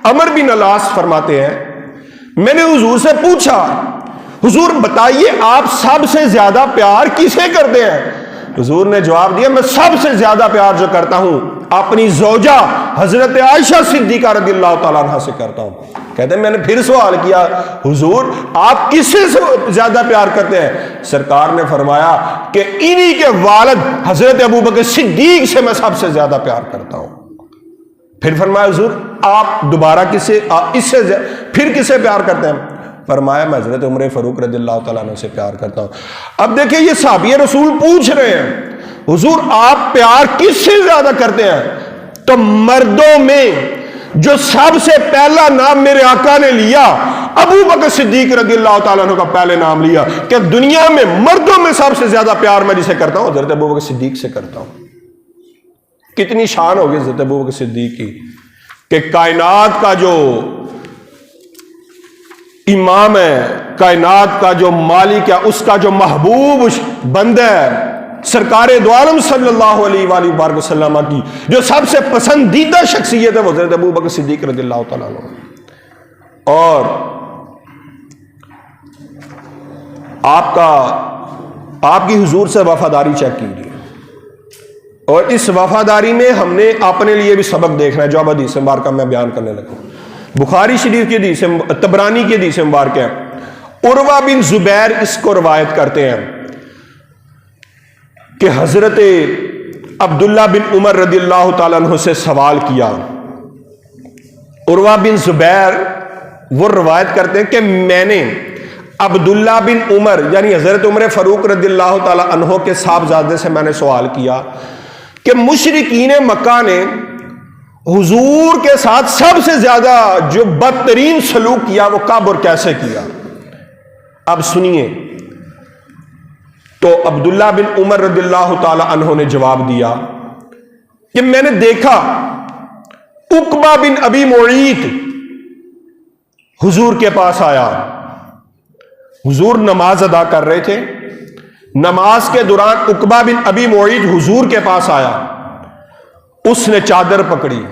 عمر بن العاص فرماتے ہیں میں نے حضور سے پوچھا حضور بتائیے آپ سب سے زیادہ پیار کسے کرتے ہیں؟ حضور نے جواب دیا میں سب سے زیادہ پیار جو کرتا ہوں اپنی زوجہ حضرت عائشہ صدیقہ رضی اللہ تعالیٰ عنہ سے کرتا ہوں۔ کہتے ہیں میں نے پھر سوال کیا حضور آپ کس سے زیادہ پیار کرتے ہیں؟ سرکار نے فرمایا کہ انہی کے والد حضرت ابوبکر صدیق سے میں سب سے زیادہ پیار کرتا ہوں۔ پھر فرمایا حضور آپ دوبارہ پھر کسے پیار کرتے ہیں؟ فرمایا میں حضرت عمر فاروق رضی اللہ تعالیٰ عنہ سے پیار کرتا ہوں۔ اب دیکھیں یہ صحابی رسول پوچھ رہے ہیں حضور آپ پیار کس سے زیادہ کرتے ہیں؟ تو مردوں میں جو سب سے پہلا نام میرے آقا نے لیا ابو بکر صدیق رضی اللہ تعالیٰ عنہ کا پہلے نام لیا کہ دنیا میں مردوں میں سب سے زیادہ پیار میں جسے کرتا ہوں حضرت ابو بکر صدیق سے کرتا ہوں۔ کتنی شان ہوگی حضرت ابو بکر صدیق کی کہ کائنات کا جو امام ہے، کائنات کا جو مالک ہے، اس کا جو محبوب بندہ ہے سرکار دو عالم صلی اللہ علیہ وآلہ وسلم کی جو سب سے پسندیدہ شخصیت ہے وہ حضرت ابو بکر صدیق رضی اللہ تعالیٰ عنہ۔ اور آپ کی حضور سے وفاداری چیک کیجیے، اور اس وفاداری میں ہم نے اپنے لیے بھی سبق دیکھنا ہے جو اب حدیث مبارکہ میں بیان کرنے لگا۔ بخاری شریف کی حدیث، طبرانی کی حدیث مبارکہ ہے، عروہ بن زبیر اس کو روایت کرتے ہیں کہ حضرت عبداللہ بن عمر رضی اللہ تعالیٰ عنہ سے سوال کیا۔ عروہ بن زبیر وہ روایت کرتے ہیں کہ میں نے عبداللہ بن عمر یعنی حضرت عمر فاروق رضی اللہ تعالیٰ عنہ کے صاحبزادے سے میں نے سوال کیا کہ مشرکین مکہ نے حضور کے ساتھ سب سے زیادہ جو بدترین سلوک کیا وہ کب اور کیسے کیا؟ اب سنیے۔ تو عبداللہ بن عمر رضی اللہ تعالی عنہ نے جواب دیا کہ میں نے دیکھا عقبہ بن ابی معیط حضور کے پاس آیا، حضور نماز ادا کر رہے تھے، نماز کے دوران عقبہ بن ابی معیط حضور کے پاس آیا، اس نے چادر پکڑی،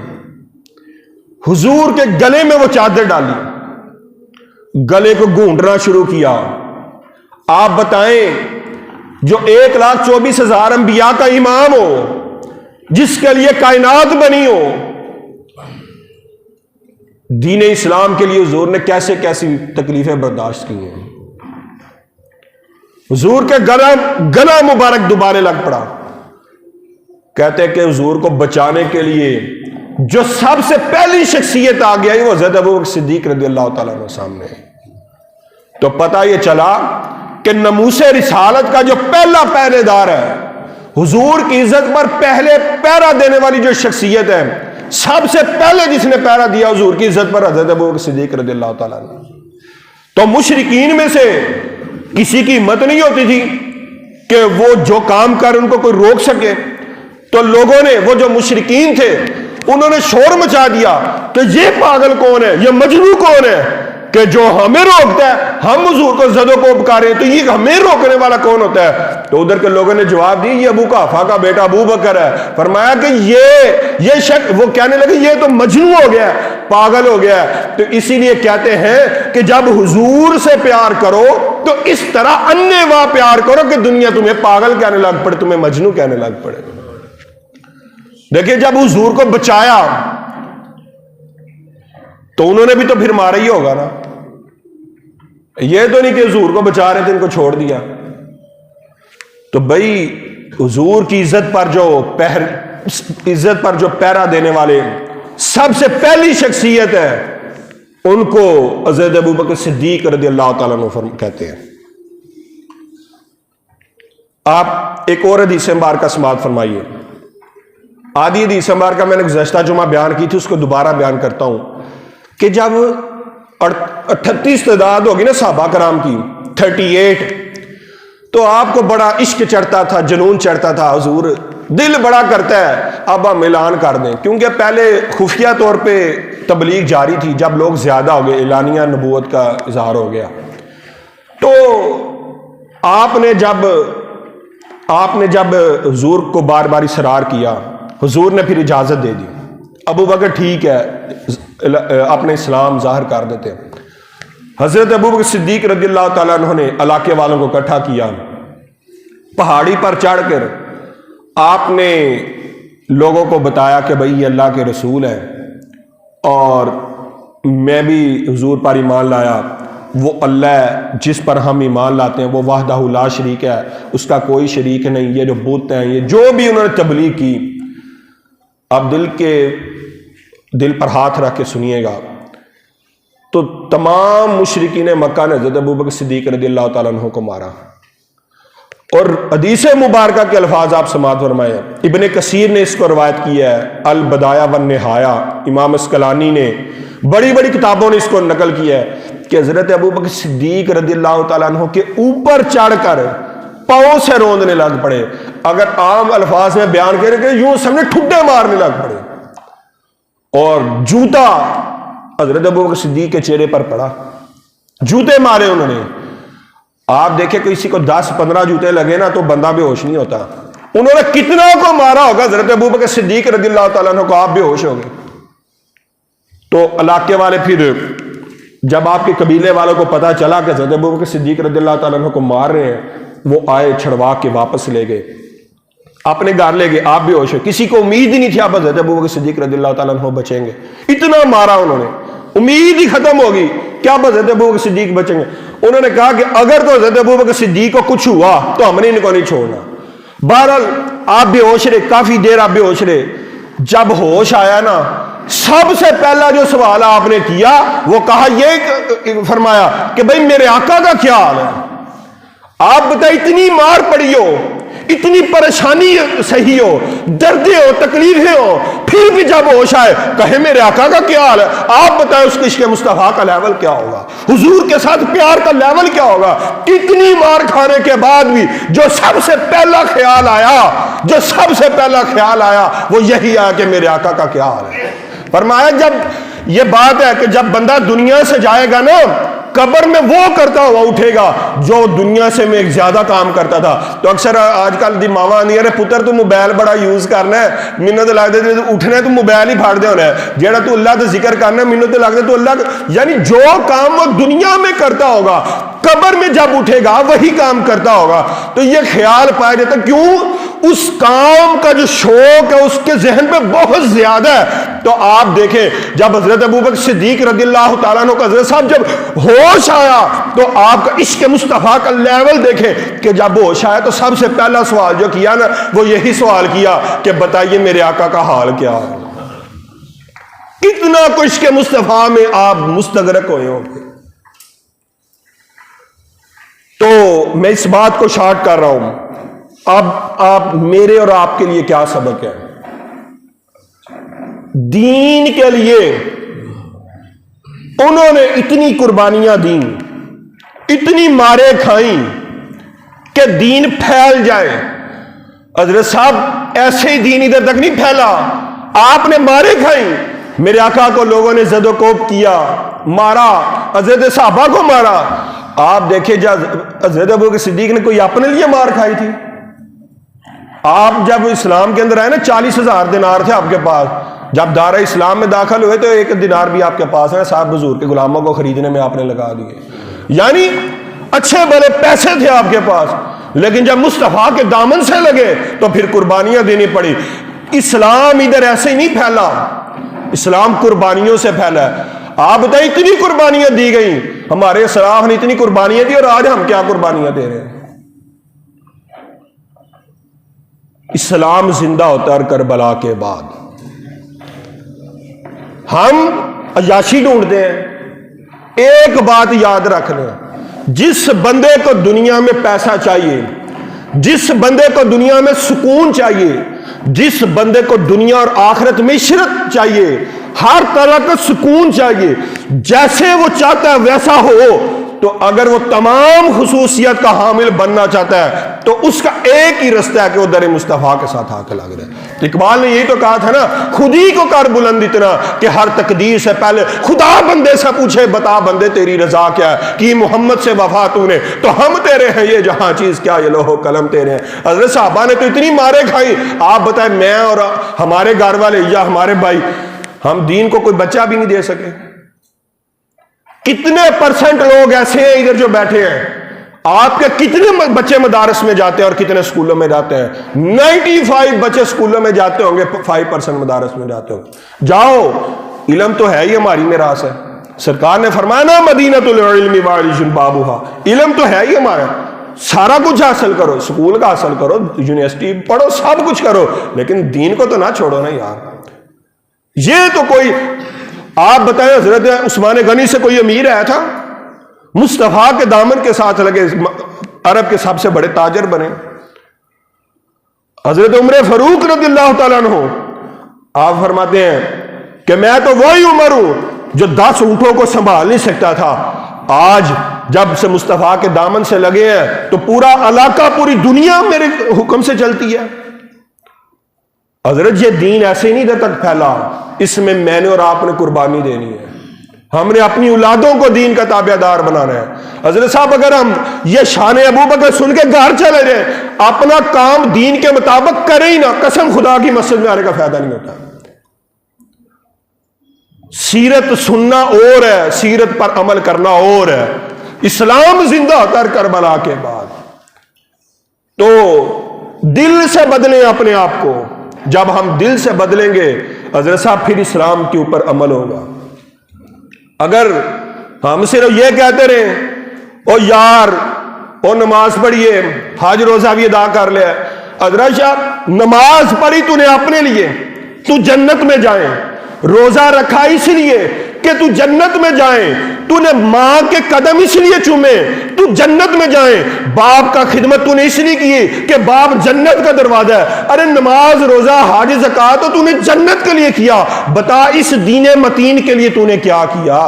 حضور کے گلے میں وہ چادر ڈالی، گلے کو گھونڈنا شروع کیا۔ آپ بتائیں جو 1,24,000 انبیاء کا امام ہو، جس کے لیے کائنات بنی ہو، دین اسلام کے لیے حضور نے کیسے کیسی تکلیفیں برداشت کی ہیں۔ حضور کے گلا مبارک دوبارے لگ پڑا۔ کہتے کہ حضور کو بچانے کے لیے جو سب سے پہلی شخصیت آ گئی وہ حضرت ابو بکر صدیق رضی اللہ تعالیٰ عنہ سامنے ہے۔ تو پتہ یہ چلا کہ ناموس رسالت کا جو پہلا پہرے دار ہے، حضور کی عزت پر پہلے پہرا دینے والی جو شخصیت ہے، سب سے پہلے جس نے پہرا دیا حضور کی عزت پر حضرت ابو بکر صدیق رضی اللہ تعالیٰ عنہ۔ تو مشرکین میں سے کسی کی ہمت نہیں ہوتی تھی کہ وہ جو کام کر ان کو کوئی روک سکے، تو لوگوں نے وہ جو مشرکین تھے انہوں نے شور مچا دیا کہ یہ پاگل کون ہے، یہ مجنون کون ہے کہ جو ہمیں روکتا ہے، ہم حضور کو زد و کوب کریں تو یہ ہمیں روکنے والا کون ہوتا ہے؟ تو ادھر کے لوگوں نے جواب دی یہ ابو قحافہ کا بیٹا ابو بکر ہے۔ فرمایا کہ یہ شخص، وہ کہنے لگے یہ تو مجنون ہو گیا ہے، پاگل ہو گیا ہے۔ تو اسی لیے کہتے ہیں کہ جب حضور سے پیار کرو تو اس طرح انے واہ پیار کرو کہ دنیا تمہیں پاگل کہنے لگ پڑے، تمہیں مجنون کہنے لگ پڑے۔ دیکھیں جب حضور کو بچایا تو انہوں نے بھی تو پھر مارا ہی ہوگا نا، یہ تو نہیں کہ حضور کو بچا رہے تھے ان کو چھوڑ دیا۔ تو بھائی حضور کی عزت پر جو پہرا دینے والے سب سے پہلی شخصیت ہے ان کو حضرت ابو بکر صدیق رضی اللہ تعالیٰ عنہ کہتے ہیں۔ آپ ایک اور حدیث مبارکہ سماعت فرمائیے۔ آدھی حدیث مبارکہ میں نے گزشتہ جمعہ بیان کی تھی، اس کو دوبارہ بیان کرتا ہوں کہ جب 38 تعداد ہوگی نا صحابہ کرام کی، 38، تو آپ کو بڑا عشق چڑھتا تھا، جنون چڑھتا تھا، حضور دل بڑا کرتا ہے اب ہم اعلان کر دیں، کیونکہ پہلے خفیہ طور پہ تبلیغ جاری تھی، جب لوگ زیادہ ہو گئے اعلانیہ نبوت کا اظہار ہو گیا، تو آپ نے جب حضور کو بار بار اصرار کیا، حضور نے پھر اجازت دے دی۔ ابو بکر ٹھیک ہے اپنے اسلام ظاہر کر دیتے ہیں۔ حضرت ابوبکر صدیق رضی اللہ تعالیٰ عنہ نے علاقے والوں کو اکٹھا کیا، پہاڑی پر چڑھ کر آپ نے لوگوں کو بتایا کہ بھئی یہ اللہ کے رسول ہیں اور میں بھی حضور پر ایمان لایا، وہ اللہ جس پر ہم ایمان لاتے ہیں وہ وحدہ لا شریک ہے، اس کا کوئی شریک نہیں، یہ جو بت ہیں، یہ جو بھی انہوں نے تبلیغ کی۔ اب دل پر ہاتھ رکھ کے سنیے گا، تو تمام مشرکین مکہ نے حضرت ابوبکر صدیق رضی اللہ تعالیٰ عنہ کو مارا، اور حدیث مبارکہ کے الفاظ آپ سماعت فرمائیں۔ ابن کثیر نے اس کو روایت کیا ہے، البدایہ والنہایہ، امام اسقلانی نے بڑی بڑی کتابوں نے اس کو نقل کیا ہے کہ حضرت ابوبکر صدیق رضی اللہ تعالیٰ عنہ کے اوپر چڑھ کر پاؤں سے روندنے لگ پڑے، اگر عام الفاظ میں بیان کریں کہ یوں سامنے ٹھڈے مارنے لگ پڑے، اور جوتا حضرت ابوبکر صدیق کے چہرے پر پڑا، جوتے مارے انہوں نے۔ آپ دیکھیں کسی کو 10-15 جوتے لگے نا تو بندہ بے ہوش نہیں ہوتا، انہوں نے کتنا کو مارا ہوگا حضرت ابوبکر صدیق رضی اللہ تعالیٰ عنہ کو، آپ بے ہوش ہو گئے۔ تو علاقے والے پھر جب آپ کے قبیلے والوں کو پتا چلا کہ حضرت ابوبکر صدیق رضی اللہ تعالیٰ عنہ کو مار رہے ہیں، وہ آئے چھڑوا کے واپس لے گئے، اپنے گھر لے گئے، آپ بھی ہوش ہے۔ کسی کو امید ہی نہیں تھی آپ حضرت ابوبکر صدیق رضی اللہ تعالیٰ عنہ بچیں گے، اتنا مارا انہوں نے، امید ہی ختم ہوگی کیا حضرت ابوبکر صدیق بچیں گے۔ انہوں نے کہا کہ اگر تو حضرت ابوبکر صدیق کو کچھ ہوا تو ہم نے ان کو نہیں چھوڑنا۔ بہرحال آپ بے ہوش رہے، کافی دیر آپ بے ہوش رہے، جب ہوش آیا نا، سب سے پہلا جو سوال آپ نے کیا وہ کہا، یہ فرمایا کہ بھئی میرے آقا کا کیا حال ہے۔ آپ بتائیں، اتنی مار پڑی ہو، اتنی پریشانی صحیح ہو، دردیں ہو، تکلیفیں ہو، پھر بھی جب ہوش آئے کہے میرے آقا کا کیا حال ہے۔ آپ بتائیں اس عشق مصطفیٰ کا لیول کیا ہوگا، حضور کے ساتھ پیار کا لیول کیا ہوگا۔ اتنی مار کھانے کے بعد بھی جو سب سے پہلا خیال آیا وہ یہی آیا کہ میرے آقا کا کیا حال ہے۔ فرمایا جب یہ بات ہے کہ جب بندہ دنیا سے جائے گا نا، قبر میں وہ کرتا ہوا اٹھے گا جو دنیا سے میں ایک زیادہ کام کرتا تھا۔ تو اکثر آج کل دی ماما نہیں، ارے پتر تو موبائل بڑا یوز کرنا ہے، مینوں تو لگتا ہے اٹھنا ہے تو موبائل ہی پھاڑ دے ہونا ہے، جیڑا تو اللہ کا ذکر کرنا ہے مینوں تو لگتا ہے تو اللہ کا، یعنی جو کام وہ دنیا میں کرتا ہوگا قبر میں جب اٹھے گا وہی کام کرتا ہوگا۔ تو یہ خیال پایا جاتا، کیوں؟ اس کام کا جو شوق ہے اس کے ذہن پہ بہت زیادہ ہے۔ تو آپ دیکھیں جب حضرت ابوبکر صدیق رضی اللہ تعالیٰ عنہ کا حضرت صاحب جب ہوش آیا تو آپ کا عشق مصطفیٰ کا لیول دیکھیں کہ جب ہوش آیا تو سب سے پہلا سوال جو کیا نا وہ یہی سوال کیا کہ بتائیے میرے آقا کا حال کیا ہے۔ اتنا کچھ عشق مصطفیٰ میں آپ مستغرق ہوئے ہوں گے۔ تو میں اس بات کو شارٹ کر رہا ہوں، اب آپ میرے اور آپ کے لیے کیا سبق ہے؟ دین کے لیے انہوں نے اتنی قربانیاں دیں، اتنی مارے کھائیں کہ دین پھیل جائے۔ حضرت صاحب ایسے ہی دین ادھر تک نہیں پھیلا، آپ نے مارے کھائیں، میرے آقا کو لوگوں نے زد و کوب کیا، مارا، حضرت صحابہ کو مارا۔ آپ دیکھیں جب حضرت ابوبکر صدیق نے کوئی اپنے لیے مار کھائی تھی؟ آپ جب اسلام کے اندر آئے نا 40,000 دینار تھے آپ کے پاس، جب دار اسلام میں داخل ہوئے تو 1 دینار بھی آپ کے پاس ہے، صاحب حضور کے غلاموں کو خریدنے میں آپ نے لگا دیے، یعنی اچھے بڑے پیسے تھے آپ کے پاس، لیکن جب مصطفیٰ کے دامن سے لگے تو پھر قربانیاں دینی پڑی۔ اسلام ادھر ایسے ہی نہیں پھیلا، اسلام قربانیوں سے پھیلا ہے۔ آپ بتائیں اتنی قربانیاں دی گئیں، ہمارے اسلاف نے اتنی قربانیاں دی اور آج ہم کیا قربانیاں دے رہے ہیں؟ اسلام زندہ ہوتا ہے کربلا کے بعد، ہم عیاشی ڈھونڈتے ہیں۔ ایک بات یاد رکھ لیں، جس بندے کو دنیا میں پیسہ چاہیے، جس بندے کو دنیا میں سکون چاہیے، جس بندے کو دنیا اور آخرت میں عشرت چاہیے، ہر طرح کا سکون چاہیے، جیسے وہ چاہتا ہے ویسا ہو، تو اگر وہ تمام خصوصیت کا حامل بننا چاہتا ہے تو اس کا ایک ہی رستہ ہے کہ وہ در مصطفیٰ کے ساتھ آ کے لگ جائے۔ تو اقبال نے یہی تو کہا تھا نا، خود ہی کو کر بلند اتنا کہ ہر تقدیر سے پہلے خدا بندے سے پوچھے، بتا بندے تیری رضا کیا ہے، کہ محمد سے وفا تو نے، تو ہم تیرے ہیں یہ جہاں چیز کیا، یہ لوح و قلم تیرے ہیں۔ حضرت صحابہ نے تو اتنی مارے کھائی، آپ بتائیں میں اور ہمارے گھر والے یا ہمارے بھائی ہم دین کو کوئی بچہ بھی نہیں دے سکے. کتنے پرسنٹ لوگ ایسے ہیں ادھر جو بیٹھے ہیں؟ آپ کے کتنے بچے مدارس میں جاتے ہیں اور کتنے اسکولوں میں جاتے ہیں؟ 95 بچے اسکولوں میں جاتے ہوں گے، 5% مدارس میں جاتے ہوں. جاؤ، علم تو ہے ہی ہماری میراث ہے. سرکار نے فرمایا نا مدینۃ العلم وعریش بابھا، علم تو ہے ہی ہمارا. سارا کچھ حاصل کرو، اسکول کا حاصل کرو، یونیورسٹی پڑھو، سب کچھ کرو، لیکن دین کو تو نہ چھوڑو نا یار. یہ تو کوئی، آپ بتائیں حضرت عثمان غنی سے کوئی امیر آیا تھا؟ مصطفیٰ کے دامن کے ساتھ لگے، عرب کے سب سے بڑے تاجر بنے. حضرت عمر فاروق رضی اللہ تعالیٰ عنہ، آپ فرماتے ہیں کہ میں تو وہی عمر ہوں جو 10 اونٹوں کو سنبھال نہیں سکتا تھا، آج جب سے مصطفیٰ کے دامن سے لگے ہیں تو پورا علاقہ، پوری دنیا میرے حکم سے چلتی ہے. حضرت یہ دین ایسے ہی نہیں ادھر تک پھیلا، اس میں نے اور آپ نے قربانی دینی ہے. ہم نے اپنی اولادوں کو دین کا تابع دار بنانا ہے. حضرت صاحب اگر ہم یہ شان ابو بکر سن کے گھر چلے جائیں، اپنا کام دین کے مطابق کرے ہی نہ، قسم خدا کی مسجد میں آنے کا فائدہ نہیں ہوتا. سیرت سننا اور ہے، سیرت پر عمل کرنا اور ہے. اسلام زندہ ہوتا ہے کربلا کے بعد. تو دل سے بدلیں اپنے آپ کو. جب ہم دل سے بدلیں گے حضرت صاحب، پھر اسلام کے اوپر عمل ہوگا. اگر ہم صرف یہ کہتے رہے او یار او نماز پڑھیے، حج روزہ بھی ادا کر لیا، حضرت صاحب نماز پڑھی تو نے اپنے لیے تو جنت میں جائیں، روزہ رکھا اس لیے کہ تو جنت میں جائیں، تو نے ماں کے قدم اس لیے چومے تو جنت میں جائیں، باپ کا خدمت تو نے اس لیے کی کہ باپ جنت کا دروازہ ہے. ارے نماز روزہ حج زکات تو تو نے جنت کے لیے کیا، بتا اس دین متین کے لیے تو نے کیا کیا؟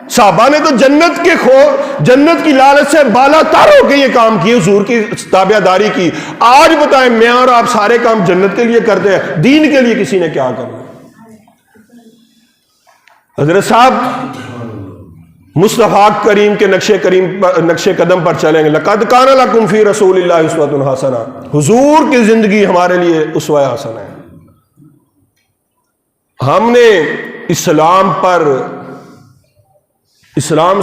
صحابہ نے تو جنت کی لالچ سے بالا تر ہو کے یہ کام کیے، حضور کی تابع داری کی. آج بتائیں میں اور آپ سارے کام جنت کے لیے کرتے ہیں، دین کے لیے کسی نے کیا کرنا؟ حضرت صاحب مصطفیٰ کریم کے نقش قدم پر چلیں گے. لقد کان لکم فی رسول اللہ اسوۃ حسنہ، حضور کی زندگی ہمارے لیے اسوہ حسنہ ہے. ہم نے اسلام